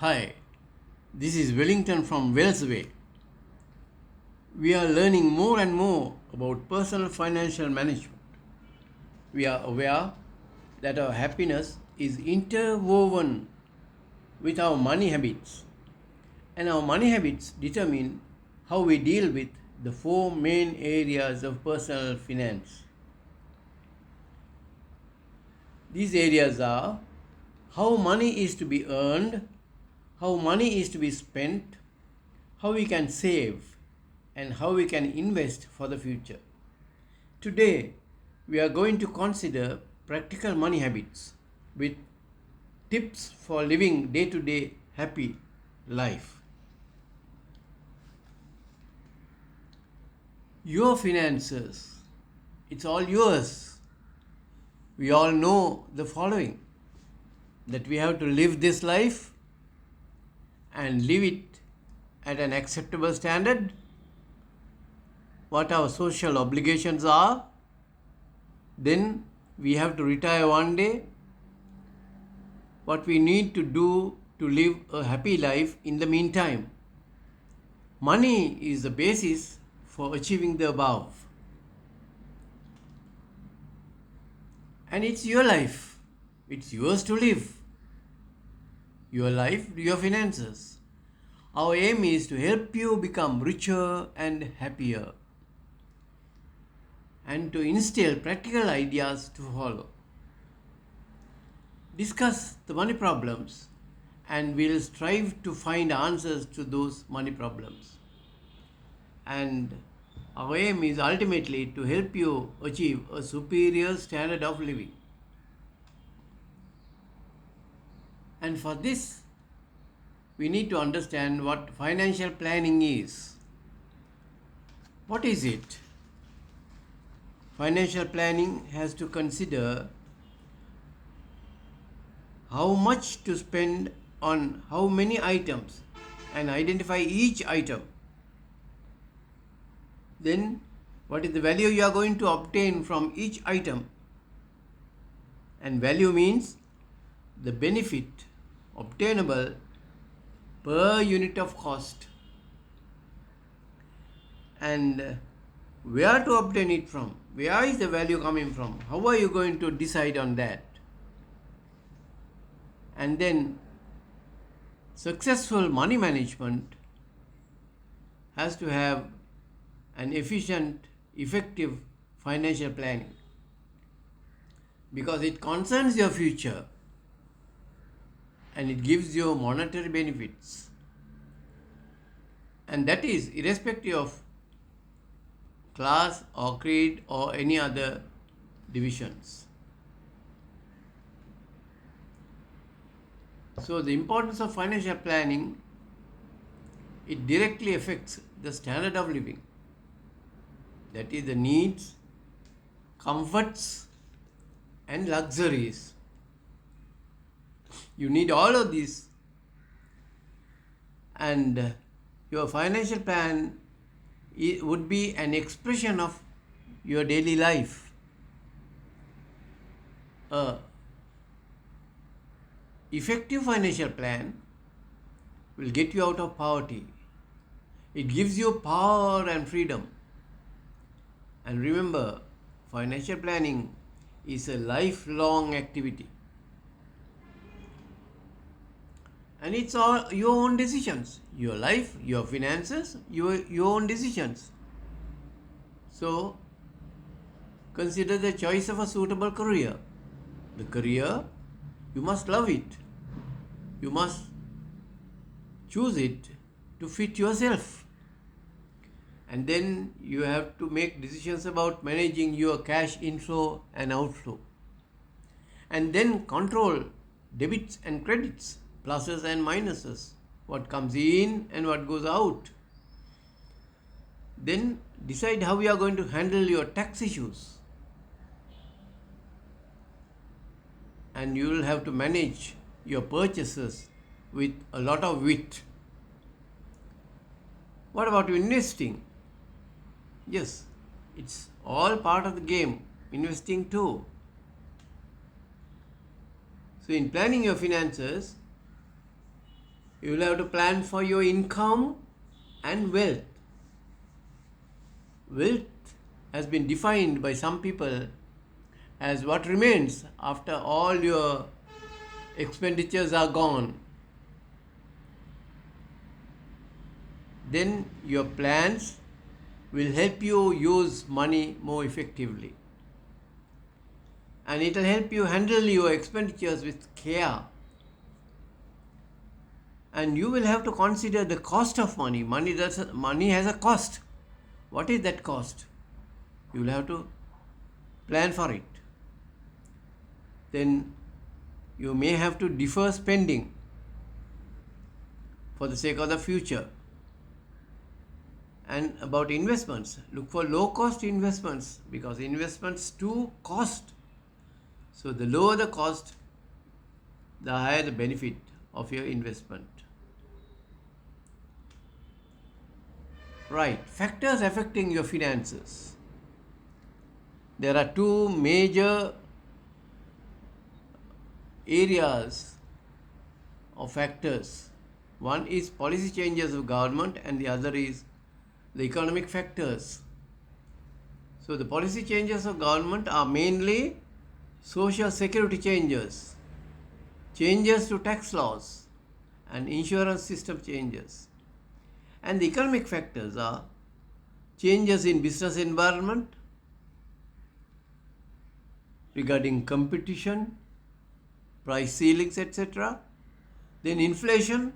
Hi, this is Wellington from Wellsway. We are learning more and more about personal financial management. We are aware that our happiness is interwoven with our money habits, and our money habits determine how we deal with the four main areas of personal finance. These areas are how money is to be earned, how money is to be spent, how we can save, and how we can invest for the future. Today, we are going to consider practical money habits with tips for living day-to-day happy life. Your finances, it's all yours. We all know the following, that we have to live this life and live it at an acceptable standard, what our social obligations are, then we have to retire one day, what we need to do to live a happy life in the meantime. Money is the basis for achieving the above. And it's your life. It's yours to live. Your life, your finances. Our aim is to help you become richer and happier, and to instill practical ideas to follow. Discuss the money problems, and we'll strive to find answers to those money problems. And our aim is ultimately to help you achieve a superior standard of living. And for this, we need to understand what financial planning is. What is it? Financial planning has to consider how much to spend on how many items and identify each item. Then, what is the value you are going to obtain from each item? And value means the benefit obtainable per unit of cost. And where to obtain it from? Where is the value coming from? How are you going to decide on that? And then, successful money management has to have an efficient, effective financial planning, because it concerns your future and it gives you monetary benefits. And that is irrespective of class or creed or any other divisions. So the importance of financial planning, it directly affects the standard of living. That is the needs, comforts, and luxuries. You need all of these, and your financial plan would be an expression of your daily life. A effective financial plan will get you out of poverty. It gives you power and freedom. And remember, financial planning is a lifelong activity. And it's all your own decisions. Your life, your finances, your own decisions. So, consider the choice of a suitable career. The career, you must love it. You must choose it to fit yourself. And then you have to make decisions about managing your cash inflow and outflow. And then control debits and credits, pluses and minuses, what comes in and what goes out. Then decide how you are going to handle your tax issues. And you will have to manage your purchases with a lot of wit. What about investing? Yes, it's all part of the game, investing too. So in planning your finances, You will have to plan for your income and wealth. Wealth has been defined by some people as what remains after all your expenditures are gone. Then your plans will help you use money more effectively. And it will help you handle your expenditures with care. And you will have to consider the cost of money. Money has a cost. What is that cost? You will have to plan for it. Then you may have to defer spending for the sake of the future. And about investments, look for low cost investments, because investments too cost. So the lower the cost, the higher the benefit of your investment. Right, factors affecting your finances. There are two major areas of factors. One is policy changes of government and the other is the economic factors. So the policy changes of government are mainly social security changes, changes to tax laws and insurance system changes. And the economic factors are changes in business environment regarding competition, price ceilings, etc. Then inflation,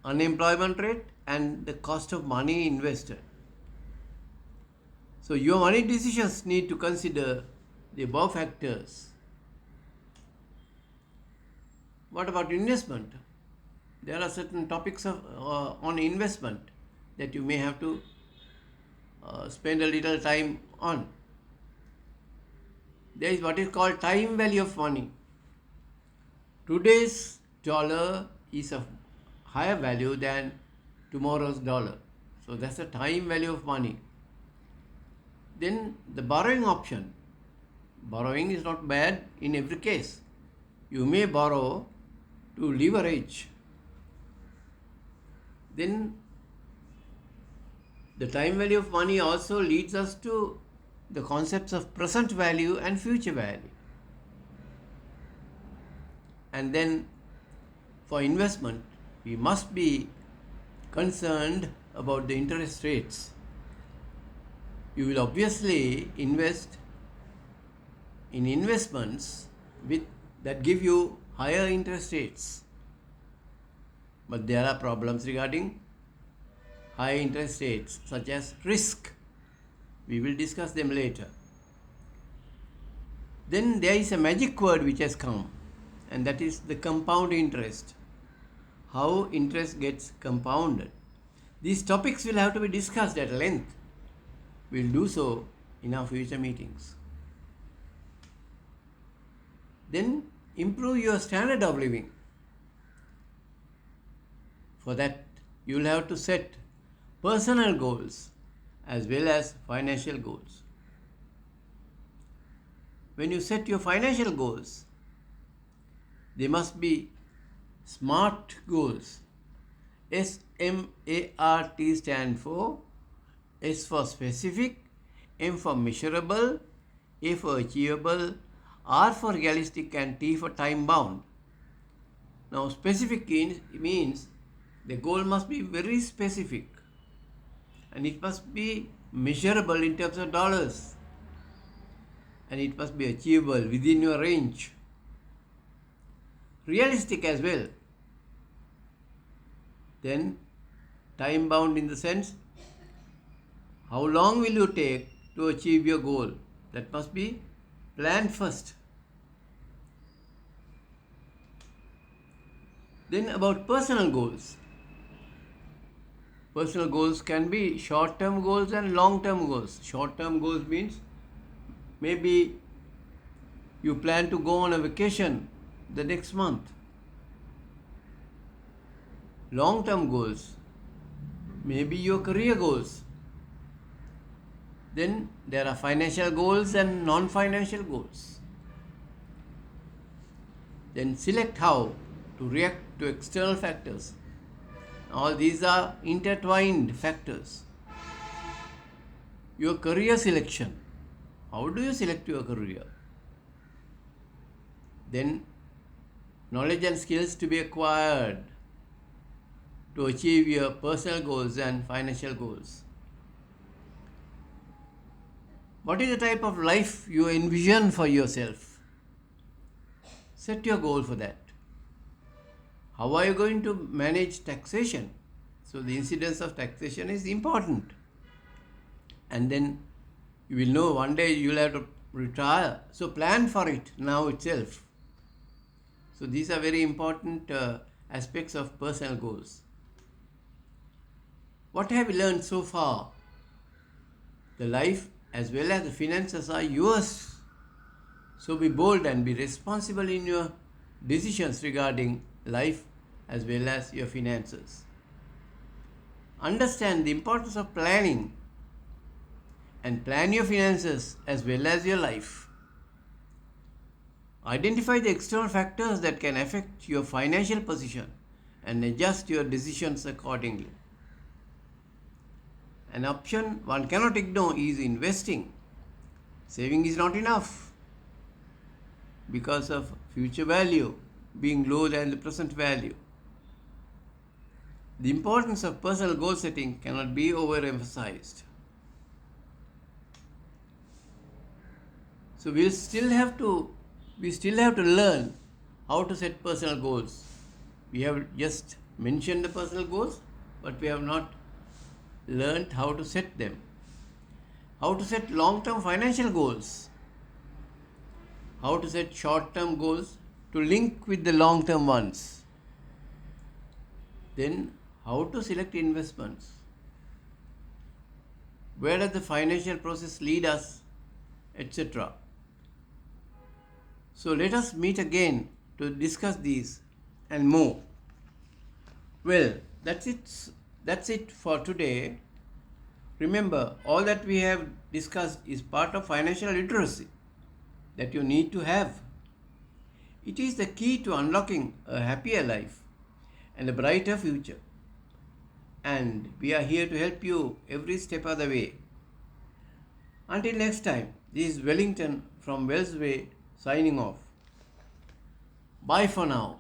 unemployment rate, and the cost of money invested. So your money decisions need to consider the above factors. What about investment? There are certain topics on investment that you may have to spend a little time on. There is what is called time value of money. Today's dollar is of higher value than tomorrow's dollar. So that's the time value of money. Then the borrowing option. Borrowing is not bad in every case. You may borrow to leverage. Then the time value of money also leads us to the concepts of present value and future value. And then for investment, we must be concerned about the interest rates. You will obviously invest in investments that give you higher interest rates. But there are problems regarding high interest rates, such as risk. We will discuss them later. Then there is a magic word which has come, and that is the compound interest. How interest gets compounded. These topics will have to be discussed at length. We will do so in our future meetings. Then improve your standard of living. For that, you will have to set personal goals as well as financial goals. When you set your financial goals, they must be SMART goals. S-M-A-R-T stand for S for specific, M for measurable, A for achievable, R for realistic, and T for time bound. Now specific means the goal must be very specific and it must be measurable in terms of dollars and it must be achievable within your range. Realistic as well. Then time bound in the sense, how long will you take to achieve your goal? That must be planned first. Then about personal goals. Personal goals can be short-term goals and long-term goals. Short-term goals means maybe you plan to go on a vacation the next month. Long-term goals, maybe your career goals. Then there are financial goals and non-financial goals. Then select how to react to external factors. All these are intertwined factors. Your career selection. How do you select your career? Then knowledge and skills to be acquired to achieve your personal goals and financial goals. What is the type of life you envision for yourself? Set your goal for that. How are you going to manage taxation? So the incidence of taxation is important. And then you will know one day you will have to retire. So plan for it now itself. So these are very important aspects of personal goals. What have you learned so far? The life as well as the finances are yours. So be bold and be responsible in your decisions regarding life as well as your finances. Understand the importance of planning and plan your finances as well as your life. Identify the external factors that can affect your financial position and adjust your decisions accordingly. An option one cannot ignore is investing. Saving is not enough because of future value being lower than the present value. The importance of personal goal setting cannot be overemphasized. So we still have to learn how to set personal goals. We have just mentioned the personal goals, but we have not learned how to set them. How to set long-term financial goals. How to set short-term goals to link with the long-term ones. Then how to select investments. Where does the financial process lead us, etc. So let us meet again to discuss these and more. Well, that's it for today. Remember, all that we have discussed is part of financial literacy that you need to have. It is the key to unlocking a happier life and a brighter future. And we are here to help you every step of the way. Until next time, this is Wellington from Wells Way signing off. Bye for now.